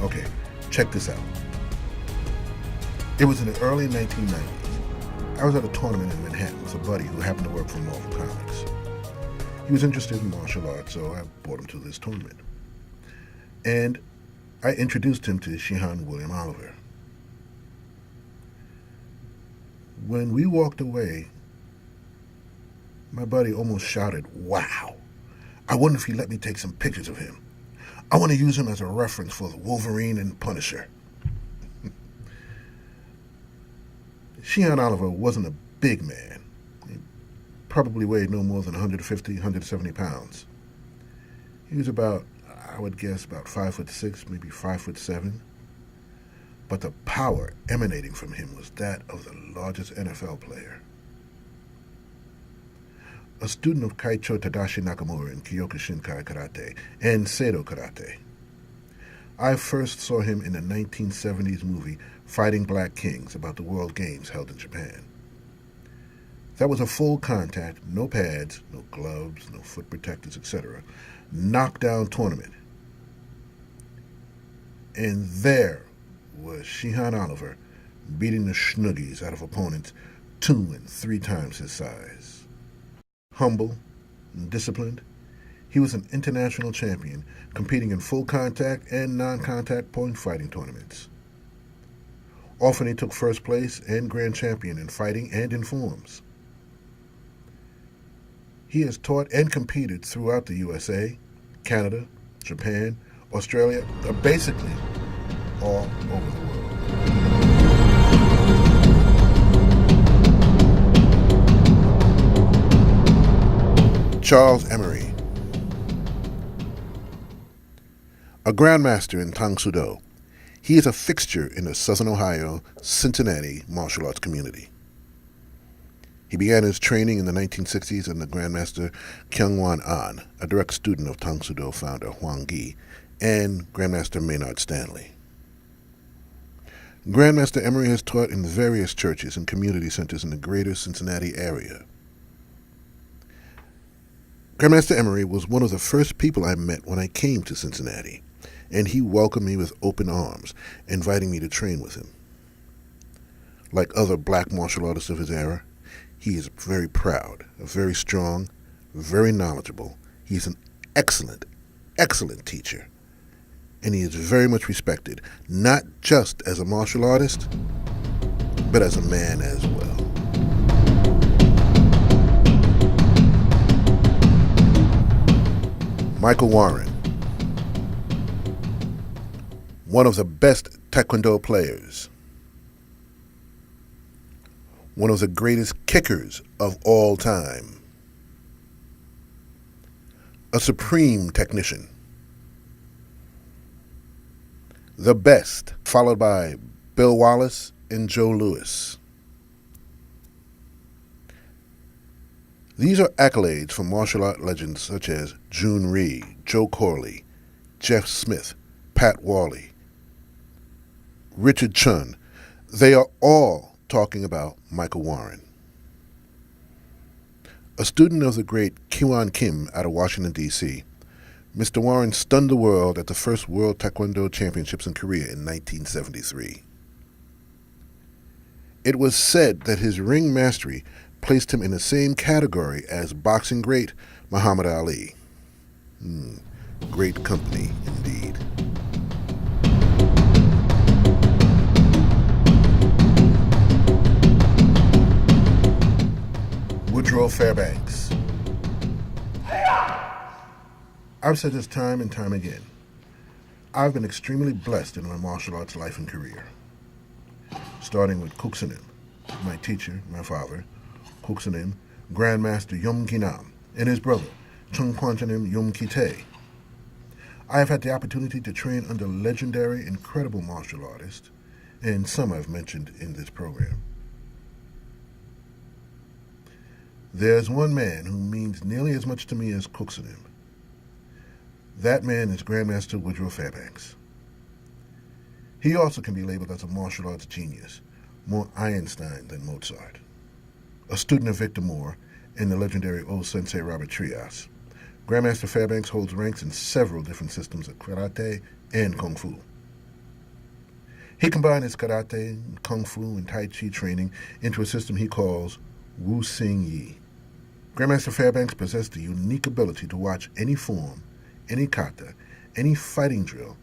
Okay, check this out. It was in the early 1990s. I was at a tournament in Manhattan with a buddy who happened to work for Marvel Comics. He was interested in martial arts, so I brought him to this tournament. And I introduced him to Shihan William Oliver. When we walked away, my buddy almost shouted, "Wow! I wonder if he'd let me take some pictures of him. I want to use him as a reference for the Wolverine and Punisher." Shihan Oliver wasn't a big man. He probably weighed no more than 150, 170 pounds. He was about, I would guess, about 5'6", maybe 5'7". But the power emanating from him was that of the largest NFL player. A student of Kaicho Tadashi Nakamura in Kyokushinkai Karate and Seido Karate. I first saw him in the 1970s movie Fighting Black Kings about the World Games held in Japan. That was a full contact, no pads, no gloves, no foot protectors, etc. knockdown tournament. And there was Shihan Oliver beating the schnuggies out of opponents 2 and 3 times his size. Humble and disciplined, he was an international champion, competing in full contact and non-contact point fighting tournaments. Often he took first place and grand champion in fighting and in forms. He has taught and competed throughout the USA, Canada, Japan, Australia, basically all over the world. Charles Emery, a grandmaster in Tang Soo Do. He is a fixture in the Southern Ohio, Cincinnati martial arts community. He began his training in the 1960s under Grandmaster Kyung-Wan An, a direct student of Tang Soo Do founder Hwang Gi, and Grandmaster Maynard Stanley. Grandmaster Emery has taught in various churches and community centers in the greater Cincinnati area. Grandmaster Emery was one of the first people I met when I came to Cincinnati, and he welcomed me with open arms, inviting me to train with him. Like other black martial artists of his era, he is very proud, very strong, very knowledgeable. He's an excellent, excellent teacher, and he is very much respected, not just as a martial artist, but as a man as well. Michael Warren, one of the best Taekwondo players, one of the greatest kickers of all time, a supreme technician, the best, followed by Bill Wallace and Joe Louis. These are accolades from martial art legends such as Jun Rhee, Joe Corley, Jeff Smith, Pat Warley, Richard Chun. They are all talking about Michael Warren. A student of the great Kiwan Kim out of Washington, D.C., Mr. Warren stunned the world at the first World Taekwondo Championships in Korea in 1973. It was said that his ring mastery placed him in the same category as boxing great Muhammad Ali. Great company indeed. Woodrow Fairbanks. I've said this time and time again. I've been extremely blessed in my martial arts life and career. Starting with Kuksunim, my teacher, my father, Kuksunim, Grandmaster Yum Kinam, and his brother, Chung Kwanchanim Yum Kite. I have had the opportunity to train under legendary, incredible martial artists, and some I've mentioned in this program. There's one man who means nearly as much to me as Kuksunim. That man is Grandmaster Woodrow Fairbanks. He also can be labeled as a martial arts genius, more Einstein than Mozart. A student of Victor Moore and the legendary old sensei Robert Trias, Grandmaster Fairbanks holds ranks in several different systems of karate and kung fu. He combined his karate, kung fu, and tai chi training into a system he calls Wu Sing Yi. Grandmaster Fairbanks possessed the unique ability to watch any form, any kata, any fighting drill,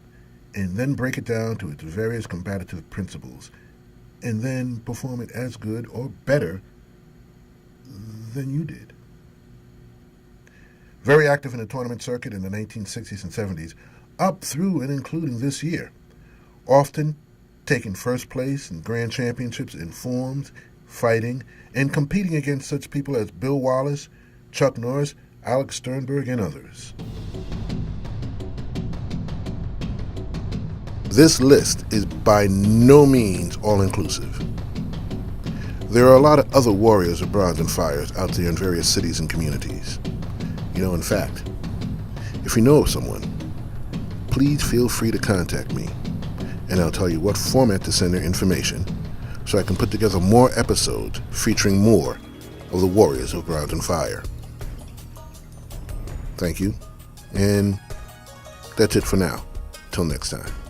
and then break it down to its various combative principles, and then perform it as good or better than you did. Very active in the tournament circuit in the 1960s and 70s, up through and including this year, often taking first place in grand championships in forms, fighting, and competing against such people as Bill Wallace, Chuck Norris, Alex Sternberg, and others. This list is by no means all-inclusive. There are a lot of other warriors of bronze and fires out there in various cities and communities. In fact, if you know of someone, please feel free to contact me, and I'll tell you what format to send their information so I can put together more episodes featuring more of the warriors of bronze and fire. Thank you, and that's it for now. Till next time.